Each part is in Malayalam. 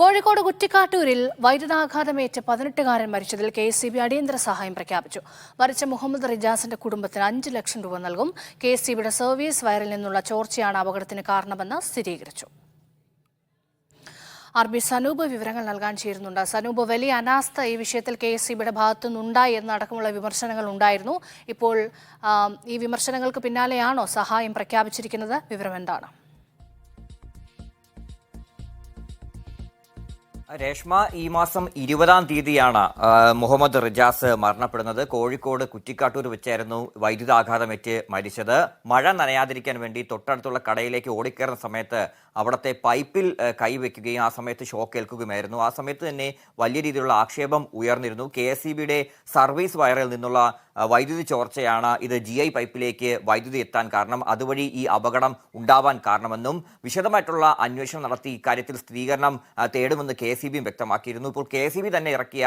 കോഴിക്കോട് കുറ്റിക്കാട്ടൂരിൽ വൈദ്യുതാഘാതമേറ്റ് 18കാരൻ മരിച്ചതിൽ KSEB അടിയന്തര സഹായം പ്രഖ്യാപിച്ചു. മരിച്ച മുഹമ്മദ് റിജാസിന്റെ കുടുംബത്തിന് 5 ലക്ഷം രൂപ നൽകും. KSEBയുടെ സർവീസ് വയറിൽ നിന്നുള്ള ചോർച്ചയാണ് അപകടത്തിന് കാരണമെന്ന് സ്ഥിരീകരിച്ചു. RB സനൂപ് വിവരങ്ങൾ നൽകാൻ ചേരുന്നുണ്ട്. സനൂപ്, വലിയ അനാസ്ഥ ഈ വിഷയത്തിൽ KSEBയുടെ ഭാഗത്തുനിന്നുണ്ടായി എന്നടക്കമുള്ള വിമർശനങ്ങൾ ഉണ്ടായിരുന്നു. ഇപ്പോൾ ഈ വിമർശനങ്ങൾക്ക് പിന്നാലെയാണോ സഹായം പ്രഖ്യാപിച്ചിരിക്കുന്നത്? വിവരം എന്താണ്? രേഷ്മ, ഈ മാസം 20-ാം തീയതിയാണ് മുഹമ്മദ് റിജാസ് മരണപ്പെടുന്നത്. കോഴിക്കോട് കുറ്റിക്കാട്ടൂർ വെച്ചായിരുന്നു വൈദ്യുതാഘാതമേറ്റ് മരിച്ചത്. മഴ നനയാതിരിക്കാൻ വേണ്ടി തൊട്ടടുത്തുള്ള കടയിലേക്ക് ഓടിക്കയറുന്ന സമയത്ത് അവിടുത്തെ പൈപ്പിൽ കൈവയ്ക്കുകയും ആ സമയത്ത് ഷോക്ക് ഏൽക്കുകയുമായിരുന്നു. ആ സമയത്ത് തന്നെ വലിയ രീതിയിലുള്ള ആക്ഷേപം ഉയർന്നിരുന്നു. KSEBയുടെ സർവീസ് വയറിൽ നിന്നുള്ള വൈദ്യുതി ചോർച്ചയാണ് ഇത് GI പൈപ്പിലേക്ക് വൈദ്യുതി എത്താൻ കാരണം, അതുവഴി ഈ അപകടം ഉണ്ടാവാൻ കാരണമെന്നും വിശദമായിട്ടുള്ള അന്വേഷണം നടത്തി ഇക്കാര്യത്തിൽ സ്ഥിരീകരണം തേടുമെന്ന് KSEBയും വ്യക്തമാക്കിയിരുന്നു. ഇപ്പോൾ KSEB തന്നെ ഇറക്കിയ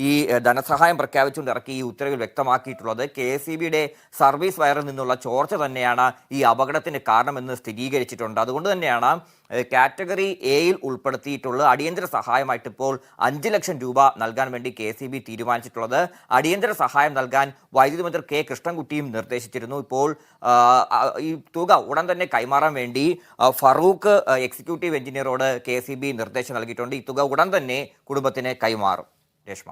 ഈ ധനസഹായം പ്രഖ്യാപിച്ചുകൊണ്ട് ഇറക്കിയ ഈ ഉത്തരവിൽ വ്യക്തമാക്കിയിട്ടുള്ളത് KSEBയുടെ സർവീസ് വയറിൽ നിന്നുള്ള ചോർച്ച തന്നെയാണ് ഈ അപകടത്തിന് കാരണമെന്ന് സ്ഥിരീകരിച്ചിട്ടുണ്ട്. അതുകൊണ്ട് തന്നെയാണ് കാറ്റഗറി എയിൽ ഉൾപ്പെടുത്തിയിട്ടുള്ള അടിയന്തര സഹായമായിട്ട് ഇപ്പോൾ 5 ലക്ഷം രൂപ നൽകാൻ വേണ്ടി KSEB തീരുമാനിച്ചിട്ടുള്ളത്. അടിയന്തര സഹായം നൽകാൻ വൈദ്യുതി മന്ത്രി K കൃഷ്ണൻകുട്ടിയും നിർദ്ദേശിച്ചിരുന്നു. ഇപ്പോൾ ഈ തുക ഉടൻ തന്നെ കൈമാറാൻ വേണ്ടി ഫറൂഖ് എക്സിക്യൂട്ടീവ് എഞ്ചിനീയറോട് KSEB നിർദ്ദേശം നൽകിയിട്ടുണ്ട്. ഈ തുക ഉടൻ തന്നെ കുടുംബത്തിന് കൈമാറും. രേഷ്മ.